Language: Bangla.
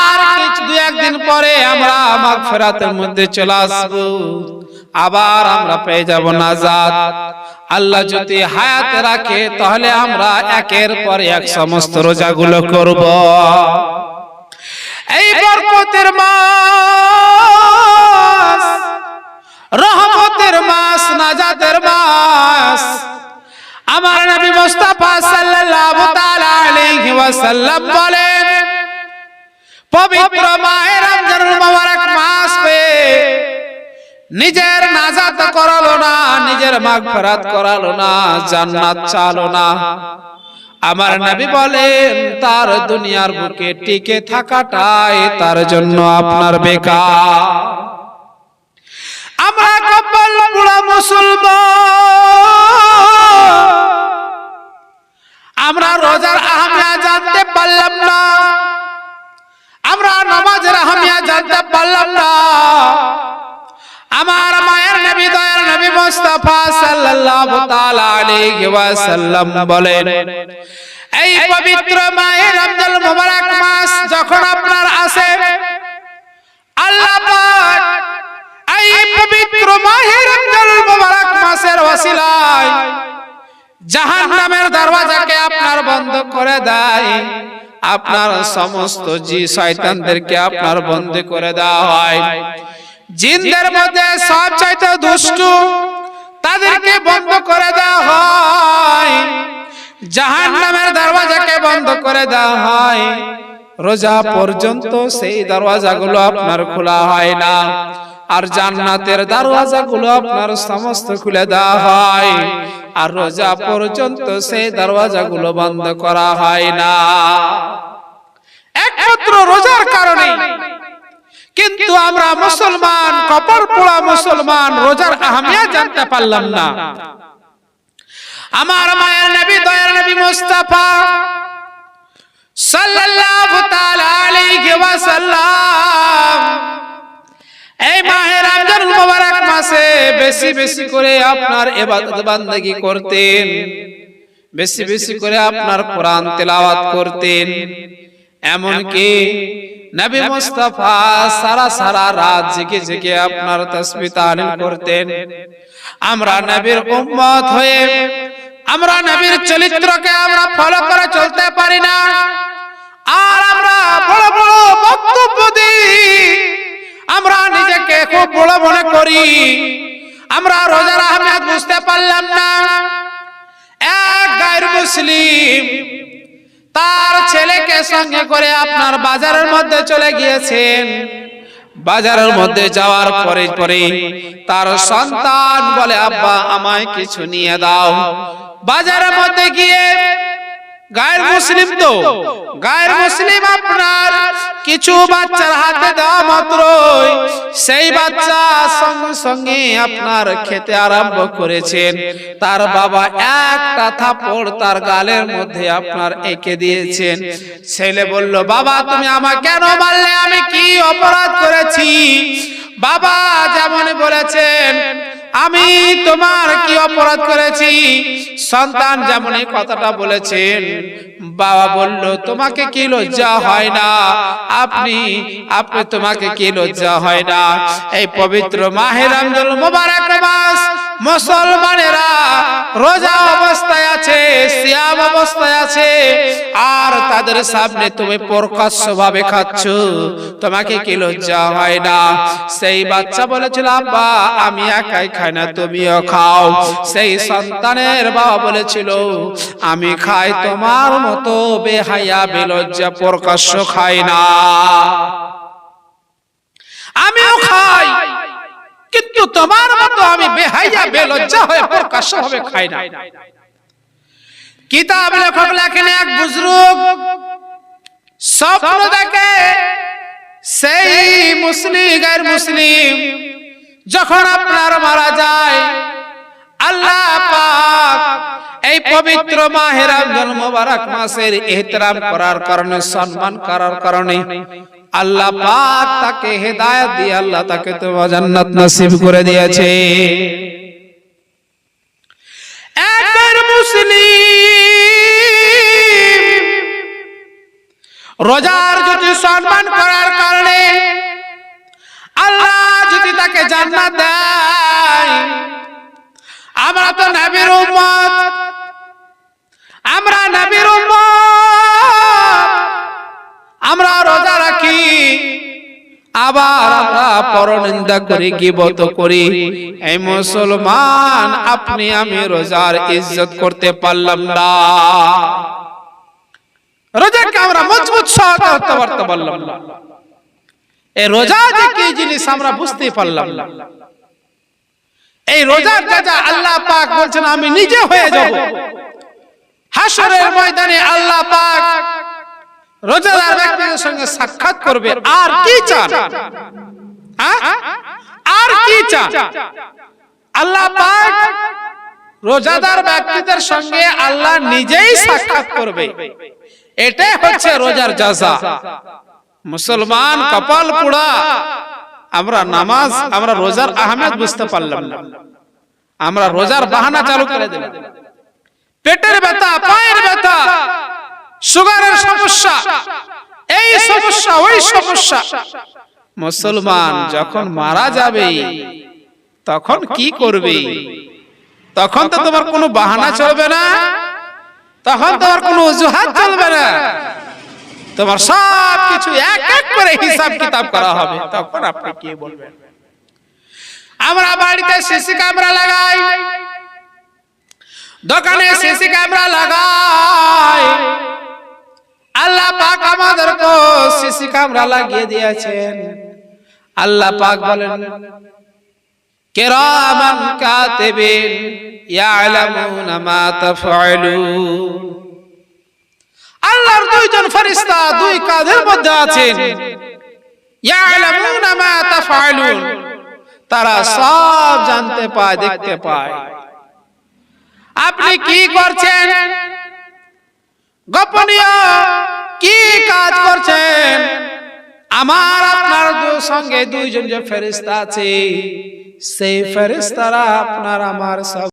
আর কিছু দু একদিন পরে আমরা মাগফিরাতের মধ্যে চলে আসব, আবার আমরা পেয়ে যাব নাজাত। আল্লাহ যদি হায়াত রাখে তাহলে আমরা একের পর এক সমস্ত রোজাগুলো করব। এই বরকতের মাস, রহমতের মাস, নাজাতের মাস, আমার নবী মুস্তাফা সাল্লাল্লাহু তাআলা আলাইহি ওয়াসাল্লাম বলেন, পবিত্র মাহে রমজানুল মুবারক মাস পেয়ে নিজের নাজাত করালো না, নিজের মাগফিরাত করালো না, জান্নাত চালো না, আমার নবী বলেন তার দুনিয়ার বুকে টিকে থাকাটাই তার জন্য আপনার বেকার। আমরা কপাল পোড়া মুসলমান, আমরা রোজার আহমিয়া জানতে পারলাম না, আমরা নামাজের আহমিয়া জানতে পারলাম না। আমার মায়ের নবী দয়ার নবী মুস্তাফা সাল্লাল্লাহু তাআলা আলাইহি ওয়াসাল্লাম বলেন, এই পবিত্র মাহে রমজানুল মুবারক মাস যখন আপনার আসে, আল্লাহ পাক এই পবিত্র মাহে রমজানুল মুবারক মাসের ওসিলায় জাহান্নামের দরওয়াজাকে আপনার বন্ধ করে দেয়, আপনার সমস্ত শয়তানদেরকে আপনার বন্ধ করে দেওয়া হয়। জিনদের মধ্যে সবচাইতে দুষ্ট তাদেরকে বন্ধ করে দেওয়া হয়, জাহান্নামের দরওয়াজাকে বন্ধ করে দেওয়া হয়। রোজা পর্যন্ত সেই দরওয়াজাগুলো আপনার খোলা হয় না, আর জান্নাতের দরওয়াজাগুলো আপনার সমস্ত খুলে দেওয়া হয়, আর রোজা পর্যন্ত সেই দরওয়াজাগুলো বন্ধ করা হয় না, একমাত্র রোজার কারণে। কিন্তু আমরা মুসলমান, কপাল পোড়া মুসলমান, রোজার আহমিয়া জানতে পারলাম না। আমার মায়ের নবী দয়ার নবী মুস্তাফা সাল্লাল্লাহু তাআলা আলাইহি ওয়াসাল্লাম এই মাহে রমজানুল মুবারক মাসে বেশি বেশি করে আপনার ইবাদত বান্দেগী করতেন, বেশি বেশি করে আপনার কোরআন তেলাওয়াত করতেন। এমনকি নবী মুস্তাফা সারা সারা রাত জেগে জেগে আপনার তাসবিহ তাহলিল করতেন। আমরা নবীর উম্মত হয়ে আমরা নবীর চরিত্রকে আমরা ফলো করে চলতে পারি না, আর আমরা বড় বড় বক্তব্য দিই, আমরা নিজেকে খুব বড় মনে করি। আমরা রোজার আহমিয়ত বুঝতে পারলাম না। এক গায়র মুসলিম তার ছেলেকে সঙ্গে করে আপনার বাজারের মধ্যে চলে গিয়েছেন। বাজারের মধ্যে যাওয়ার পরে পরে তার সন্তান বলে, আব্বা আমায় কিছু নিয়ে দাও। বাজারের মধ্যে গিয়ে গায়র মুসলিম, তো গায়র মুসলিম আপনার কিছু বাচ্চার হাতে দেওয়া মাত্রই সেই বাচ্চা সঙ্গে সঙ্গে আপনার খেতে আরম্ভ করেছেন। তার বাবা একটা থাপ্পড় তার গালের মধ্যে আপনার এঁকে দিয়েছেন। ছেলে বলল, বাবা তুমি আমাকে কেন মারলে? আমি কি অপরাধ করেছি? বাবা যেমন বলেছেন, আমি তোমার কি অপরাধ করেছি? সন্তান যেমন এই কথাটা বলেছেন, বাবা বলল, তোমাকে কি লজ্জা হয় না? আপনি তোমাকে কি লজ্জা হয় না? এই পবিত্র মাহে রমজানুল মুবারক মাস মুসলমানেরা রোজা অবস্থায় আছে, সিয়াম অবস্থায় আছে, আর তাদের সামনে তুমি প্রকাশ্যভাবে খাচ্ছ, তোমাকে কি লজ্জা হয় না? সেই বাচ্চা বলেছিল, আব্বা আমি একাই খাই না, তুমিও খাও। সেই সন্তানের বাবা বলেছিল, আমি খাই, তোমার মতো বেহায়া বেলজ্জা প্রকাশ্য খাই না। আমিও খাই, কিন্তু তোমার মতো আমি বেহায়া বেলজ্জা হয়ে প্রকাশ্য ভাবে খাই না। কিতাব লেখক লেখেন, এক বুজুর্গ স্বপ্ন দেখে সেই মুসলিম গায়র মুসলিম যখন আপনার মারা যায়, আল্লাহ পাক এই পবিত্র মাহে রমজান মুবারক মাসের ইহতিরাম করার কারণে, সম্মান করার কারণে আল্লাহ পাক তাকে হেদায়েত দিয়ে আল্লাহ তাকে তো জান্নাত নসিব করে দিয়েছে। এক মুসলিম রোজার যদি সম্মান করার কারণে আল্লাহ যদি তাকে জান্নাত দেয়, আমরা তো নবীর উম্মত, আমরা নবীর উম্মত, আমরা রোজা রাখি, আবার আমরা পরনিন্দা করি, গীবত করি। এই মুসলমান, আপনি আমি রোজার ইজ্জত করতে পারলাম না, রোজাকে আমরা মজবুত করতে পারলাম না। এই রোজা যে কি জিনিস আমরা বুঝতে পারলাম না। এই রোজার কাজা আল্লাহ পাক বলছেন আমি নিজে হয়ে যাব। হাসরের ময়দানে আল্লাহ পাক রোজাদার ব্যক্তিদের সঙ্গে সাক্ষাৎ করবে। আর কি চান? আর কি চান? আল্লাহ পাক রোজাদার ব্যক্তিদের সঙ্গে আল্লাহ নিজেই সাক্ষাৎ করবে। এটাই হচ্ছে রোজার জাযা। মুসলমান কপাল পোড়া, আমরা নামাজ, আমরা রোজার আহমেদ বুঝতে পারলাম না। আমরা রোজার বাহানা চালু করে দিলাম। পেটের ব্যথা, পায়ের ব্যথা, সুগারের সমস্যা, এই সমস্যা, ওই সমস্যা। মুসলমান যখন মারা যাবে তখন কি করবে? তখন তো তোমার কোনো বাহানা চলবে না, তখন তোমার কোনো অজুহাত চলবে না, তোমার সব কিছু এক এক করে হিসাব কিতাব করা হবে। তখন আপনি কি বলবেন? আমরা বাড়িতে সিসি ক্যামেরা লাগাই, দোকানে সিসি ক্যামেরা লাগাই। আল্লাহ পাক আমাদেরকে সিসি ক্যামেরা লাগিয়ে দিয়েছেন। আল্লাহ পাক বলেন কিরামান কাতিবিন ইয়ালামুনা মা তাফআলুন। আল্লাহর দুইজন ফেরেশতা দুই কাঁধের মধ্যে আছেন। ইয়ালামুনা মা তাফআলুন, তারা সব জানতে পায়, দেখতে পায় আপনি কি করছেন, গোপনীয় কি কাজ করছেন। আমার আপনার সঙ্গে দুইজন যে ফেরেশতা আছে, সেই ফেরেশতারা আপনার আমার সব